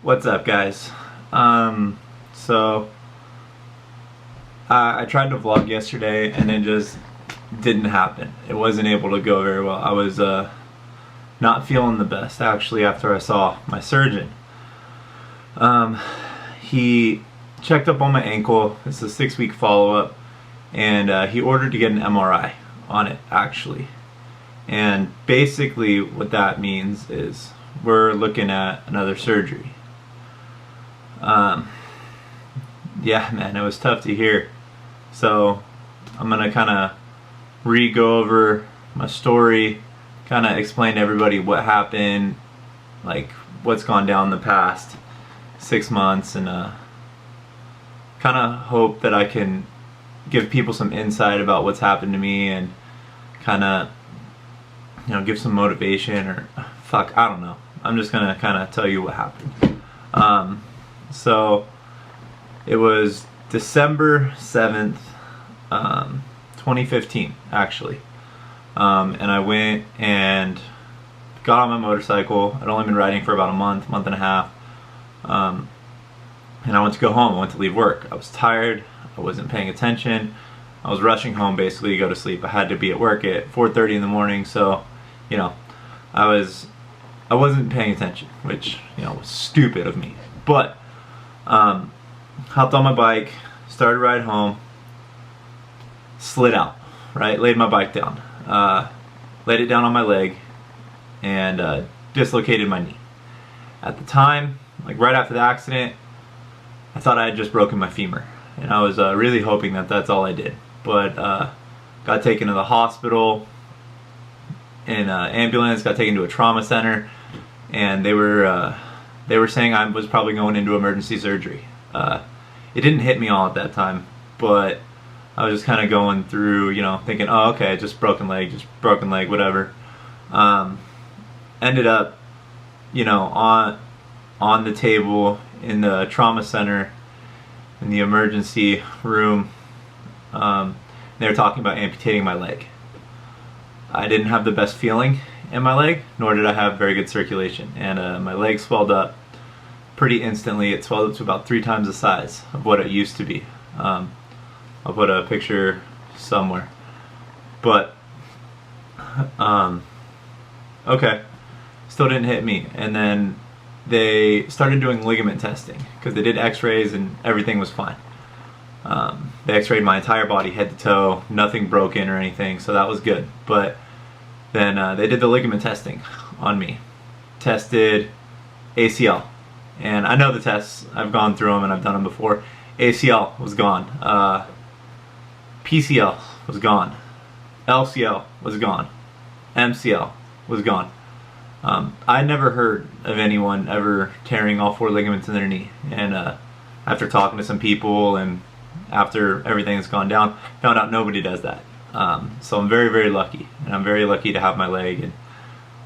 What's up, guys? So I tried to vlog yesterday and it just didn't happen. It wasn't able to go very well. I was not feeling the best actually after I saw my surgeon. He checked up on my ankle. It's a 6-week follow-up, and he ordered to get an MRI on it actually. And basically what that means is we're looking at another surgery. Yeah, man, it was tough to hear. So I'm gonna kind of re-go over my story, kind of explain to everybody what happened, like what's gone down the past 6 months, and kind of hope that I can give people some insight about what's happened to me and kind of, give some motivation, or I don't know. I'm just gonna kind of tell you what happened. So it was December 7th, 2015 actually. And I went and got on my motorcycle. I'd only been riding for about a month and a half. And I went to go home. I went to leave work. I was tired. I wasn't paying attention. I was rushing home basically to go to sleep. I had to be at work at 4:30 in the morning, so I wasn't paying attention, which was stupid of me. But hopped on my bike, started to ride home, slid out, right? Laid my bike down, laid it down on my leg, and dislocated my knee. At the time, like right after the accident, I thought I had just broken my femur, and I was really hoping that that's all I did. But got taken to the hospital in an ambulance, got taken to a trauma center, and they were saying I was probably going into emergency surgery. It didn't hit me all at that time, but I was just kind of going through, thinking, oh, okay, just broken leg, whatever. Ended up, on the table in the trauma center, in the emergency room. They were talking about amputating my leg. I didn't have the best feeling in my leg, nor did I have very good circulation, and my leg swelled up pretty instantly. It swelled up to about 3 times the size of what it used to be. I'll put a picture somewhere. But okay, still didn't hit me. And then they started doing ligament testing because they did x-rays and everything was fine. They x-rayed my entire body, head to toe, nothing broken or anything, so that was good. But then they did the ligament testing on me. Tested ACL. And I know the tests, I've gone through them and I've done them before. ACL was gone. PCL was gone. LCL was gone. MCL was gone. I never heard of anyone ever tearing all 4 ligaments in their knee. And after talking to some people and after everything that's gone down, found out nobody does that. So I'm very, very lucky. And I'm very lucky to have my leg and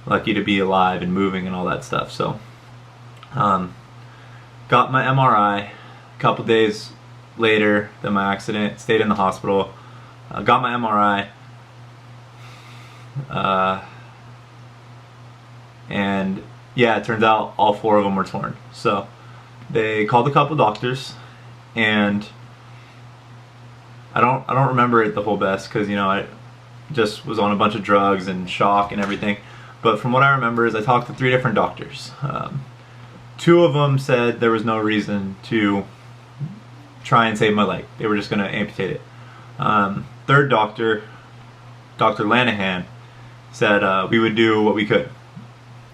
lucky to be alive and moving and all that stuff. So got my MRI a couple days later than my accident, stayed in the hospital, got my MRI, and yeah, it turns out all 4 of them were torn. So they called a couple doctors, and I don't remember it the whole best because I just was on a bunch of drugs and shock and everything. But from what I remember is I talked to 3 different doctors. 2 of them said there was no reason to try and save my leg. They were just going to amputate it. Third doctor, Dr. Lanahan, said we would do what we could.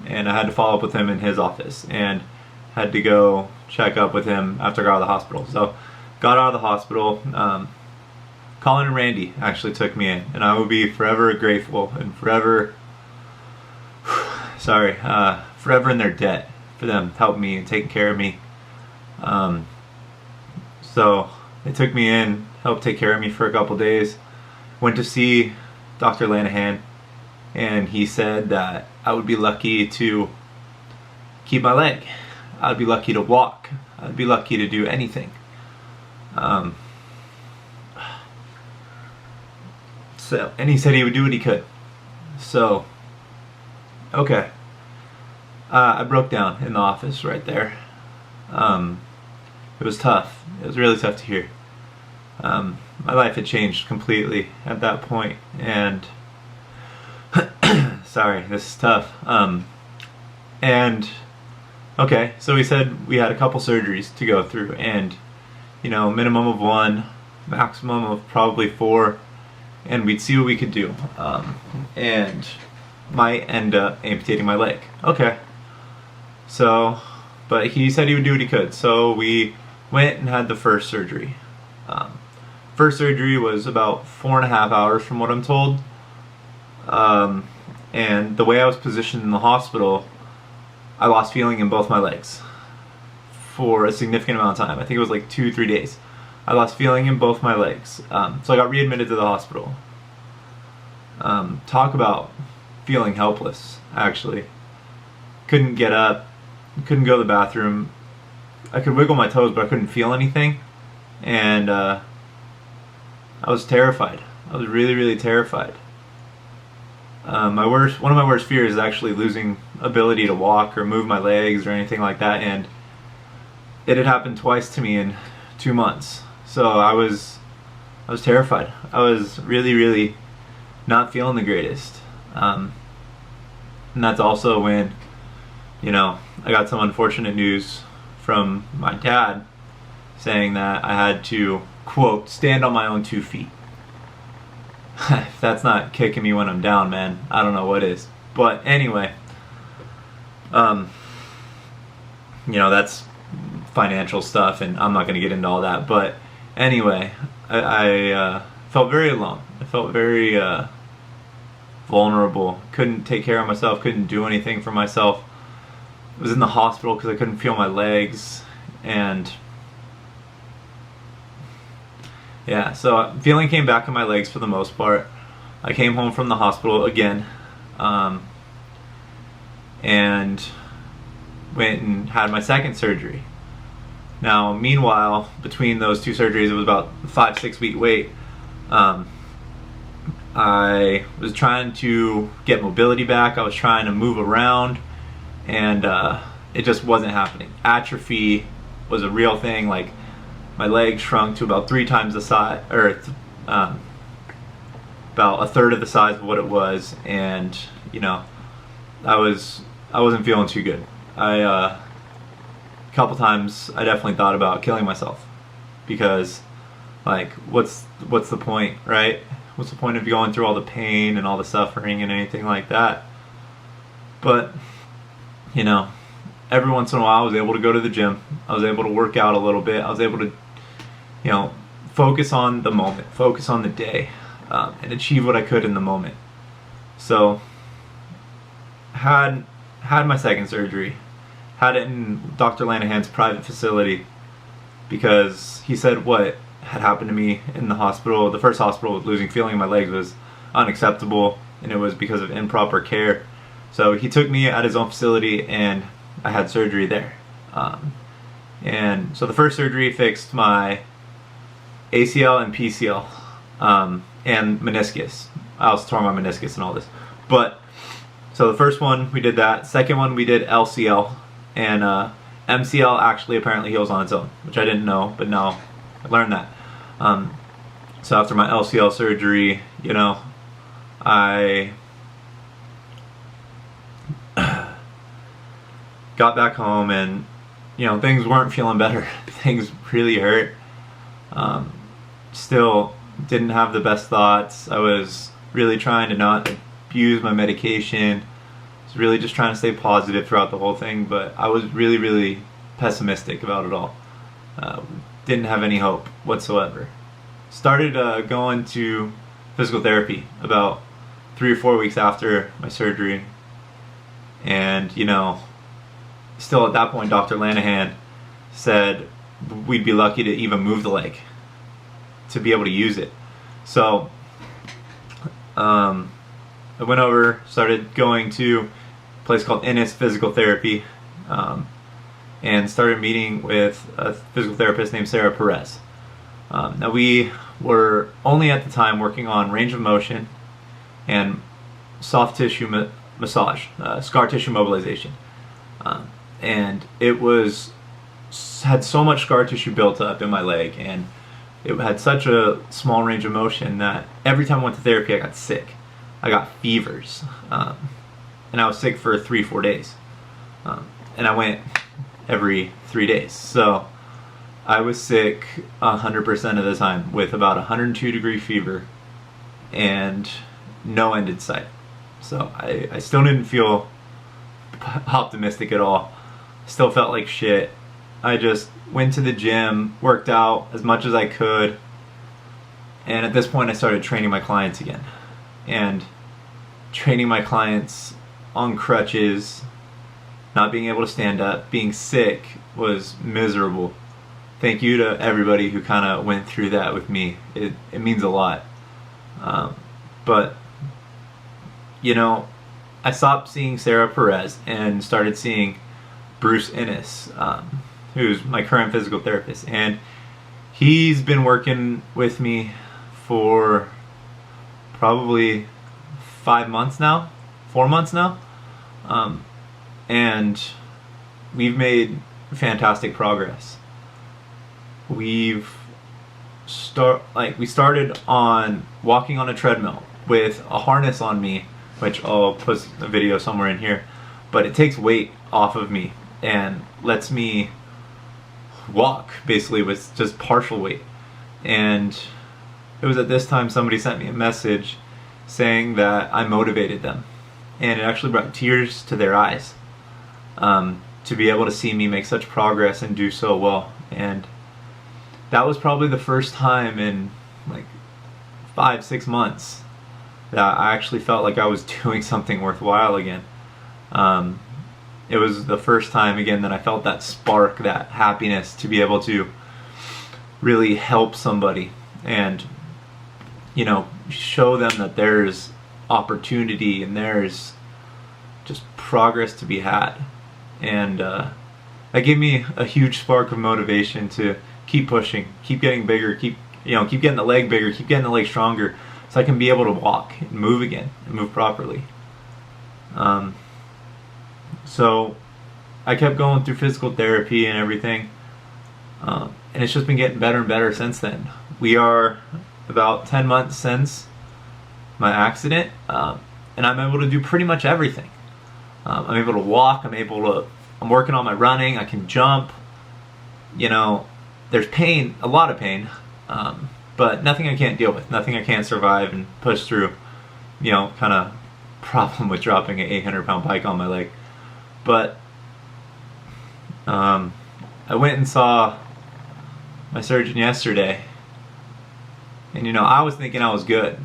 And I had to follow up with him in his office and had to go check up with him after I got out of the hospital. So got out of the hospital. Colin and Randy actually took me in, and I will be forever grateful and forever forever in their debt for them helping me and taking care of me. So they took me in, helped take care of me for a couple days. Went to see Dr. Lanahan, and he said that I would be lucky to keep my leg. I'd be lucky to walk. I'd be lucky to do anything. And he said he would do what he could. So, okay. I broke down in the office right there. It was tough. It was really tough to hear. My life had changed completely at that point, and sorry, this is tough. And okay, so we said we had a couple surgeries to go through, and minimum of 1, maximum of probably 4, and we'd see what we could do. And might end up amputating my leg. Okay. So, but he said he would do what he could. So we went and had the first surgery. First surgery was about 4.5 hours from what I'm told. And the way I was positioned in the hospital, I lost feeling in both my legs for a significant amount of time. I think it was like 2-3 days. I lost feeling in both my legs. So I got readmitted to the hospital. Talk about feeling helpless, actually. Couldn't get up, couldn't go to the bathroom. I could wiggle my toes, but I couldn't feel anything. And I was terrified. I was really, really terrified. One of my worst fears is actually losing ability to walk or move my legs or anything like that, and it had happened twice to me in 2 months. So I was terrified. I was really, really not feeling the greatest. And that's also when, I got some unfortunate news from my dad saying that I had to, quote, stand on my own 2 feet. If that's not kicking me when I'm down, man, I don't know what is. But anyway, that's financial stuff, and I'm not going to get into all that. But anyway, I felt very alone. I felt very vulnerable. Couldn't take care of myself. Couldn't do anything for myself. I was in the hospital because I couldn't feel my legs, and yeah, so feeling came back in my legs for the most part. I came home from the hospital again, and went and had my second surgery. Now, meanwhile, between those 2 surgeries, it was about a 5-6 week wait. I was trying to get mobility back. I was trying to move around, and it just wasn't happening. Atrophy was a real thing. Like, my legs shrunk to about 3 times the size, or about 1/3 of the size of what it was, and I wasn't feeling too good. A couple times I definitely thought about killing myself, because like what's the point, right? What's the point of going through all the pain and all the suffering and anything like that? But every once in a while I was able to go to the gym. I was able to work out a little bit. I was able to focus on the moment, focus on the day, and achieve what I could in the moment. So had my second surgery, had it in Dr. Lanahan's private facility, because he said what had happened to me in the hospital, the first hospital, with losing feeling in my legs, was unacceptable, and it was because of improper care. So he took me at his own facility, and I had surgery there. And so the first surgery fixed my ACL and PCL, and meniscus. I also tore my meniscus and all this. But so the first one, we did that. Second one, we did LCL, and MCL actually apparently heals on its own, which I didn't know, but now I learned that. So after my LCL surgery, I got back home, and things weren't feeling better. Things really hurt. Still didn't have the best thoughts. I was really trying to not abuse my medication. I was really just trying to stay positive throughout the whole thing, but I was really, really pessimistic about it all. Didn't have any hope whatsoever. Started going to physical therapy about 3 or 4 weeks after my surgery, and still at that point, Dr. Lanahan said we'd be lucky to even move the leg, to be able to use it. So I went over, started going to a place called Ennis Physical Therapy, and started meeting with a physical therapist named Sarah Perez. Now, we were only at the time working on range of motion and soft tissue massage, scar tissue mobilization. And it was had so much scar tissue built up in my leg, and it had such a small range of motion that every time I went to therapy I got sick. I got fevers, and I was sick for 3-4 days, and I went every 3 days. So I was sick 100% of the time with about 102-degree fever and no end in sight. So I still didn't feel optimistic at all. Still felt like shit. I just went to the gym, worked out as much as I could, and at this point I started training my clients again. And training my clients on crutches, not being able to stand up, being sick was miserable. Thank you to everybody who kind of went through that with me. It means a lot. But, you know, I stopped seeing Sarah Perez and started seeing Bruce Innes, who's my current physical therapist. And he's been working with me for probably 4 months now. And we've made fantastic progress. We started on walking on a treadmill with a harness on me, which I'll put a video somewhere in here, but it takes weight off of me and lets me walk basically with just partial weight. And it was at this time somebody sent me a message saying that I motivated them, and it actually brought tears to their eyes to be able to see me make such progress and do so well. And that was probably the first time in like 5-6 months that I actually felt like I was doing something worthwhile again. It was the first time again that I felt that spark, that happiness to be able to really help somebody and, you know, show them that there's opportunity and there's just progress to be had. And that gave me a huge spark of motivation to keep pushing, keep getting bigger, keep getting the leg bigger, keep getting the leg stronger, so I can be able to walk and move again and move properly. So I kept going through physical therapy and everything, and it's just been getting better and better since then. We are about 10 months since my accident, and I'm able to do pretty much everything. I'm able to walk, I'm working on my running, I can jump. You know, there's pain, a lot of pain, but nothing I can't deal with, nothing I can't survive and push through. You know, kind of problem with dropping an 800-pound bike on my leg. But I went and saw my surgeon yesterday, and you know, I was thinking I was good.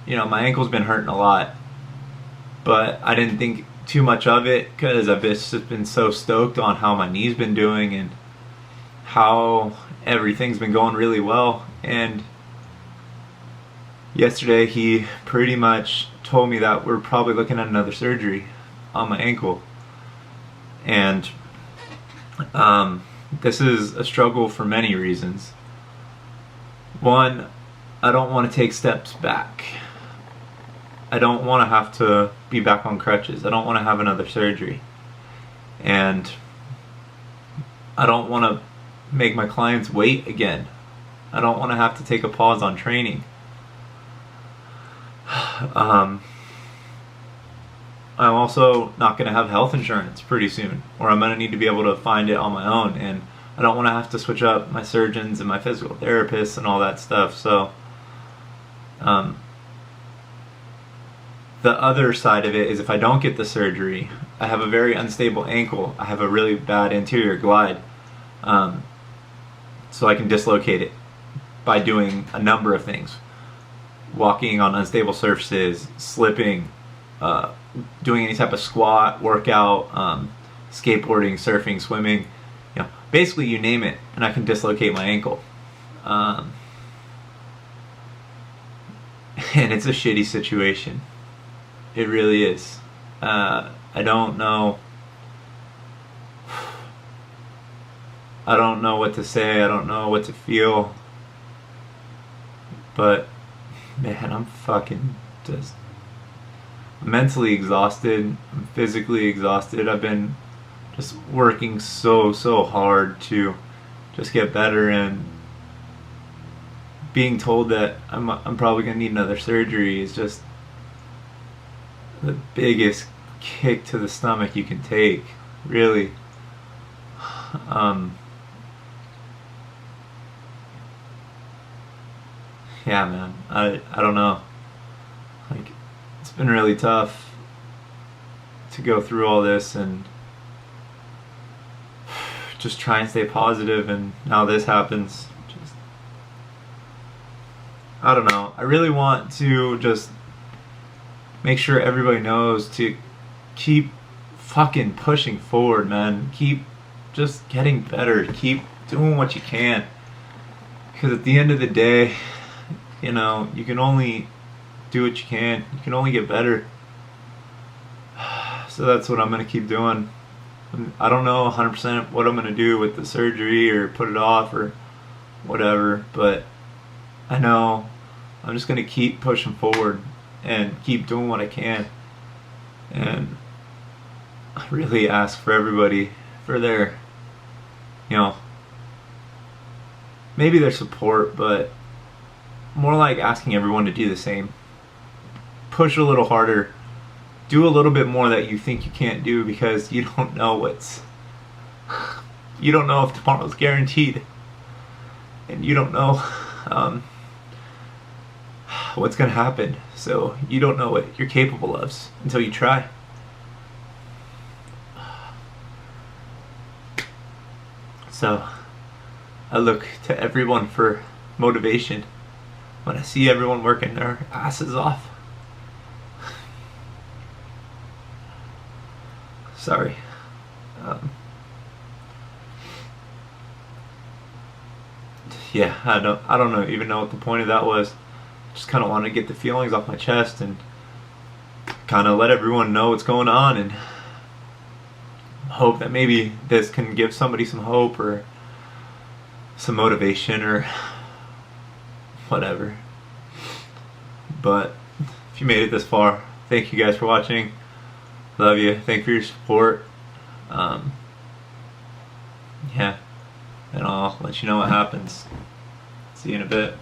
You know, my ankle's been hurting a lot, but I didn't think too much of it because I've just been so stoked on how my knee's been doing and how everything's been going really well. And yesterday he pretty much told me that we're probably looking at another surgery on my ankle. And this is a struggle for many reasons. One, I don't want to take steps back. I don't want to have to be back on crutches. I don't want to have another surgery. And I don't want to make my clients wait again. I don't want to have to take a pause on training. I'm also not going to have health insurance pretty soon, or I'm going to need to be able to find it on my own, and I don't want to have to switch up my surgeons and my physical therapists and all that stuff. So the other side of it is, if I don't get the surgery, I have a very unstable ankle. I have a really bad anterior glide, so I can dislocate it by doing a number of things: walking on unstable surfaces, slipping, doing any type of squat, workout, skateboarding, surfing, swimming, you know, basically you name it, and I can dislocate my ankle. And it's a shitty situation. It really is. I don't know what to say. I don't know what to feel. But man, I'm fucking just mentally exhausted. I'm physically exhausted. I've been just working so hard to just get better, and being told that I'm probably gonna need another surgery is just the biggest kick to the stomach you can take, really. Yeah, man, I don't know. Like, it's been really tough to go through all this and just try and stay positive, and now this happens. Just, I don't know. I really want to just make sure everybody knows to keep fucking pushing forward, man. Keep just getting better. Keep doing what you can. Because at the end of the day, you know, you can only do what you can. You can only get better. So that's what I'm going to keep doing. I don't know 100% what I'm going to do with the surgery or put it off or whatever, but I know I'm just going to keep pushing forward and keep doing what I can. And I really ask for everybody for their, you know, maybe their support, but more like asking everyone to do the same. Push a little harder. Do a little bit more that you think you can't do, because you don't know you don't know if tomorrow's guaranteed, and you don't know what's gonna happen. So you don't know what you're capable of until you try. So I look to everyone for motivation when I see everyone working their asses off. Sorry. Yeah, I don't know, even know what the point of that was. Just kind of want to get the feelings off my chest and kind of let everyone know what's going on, and hope that maybe this can give somebody some hope or some motivation or whatever. But if you made it this far, thank you guys for watching. Love you. Thank you for your support. Yeah, and I'll let you know what happens. See you in a bit.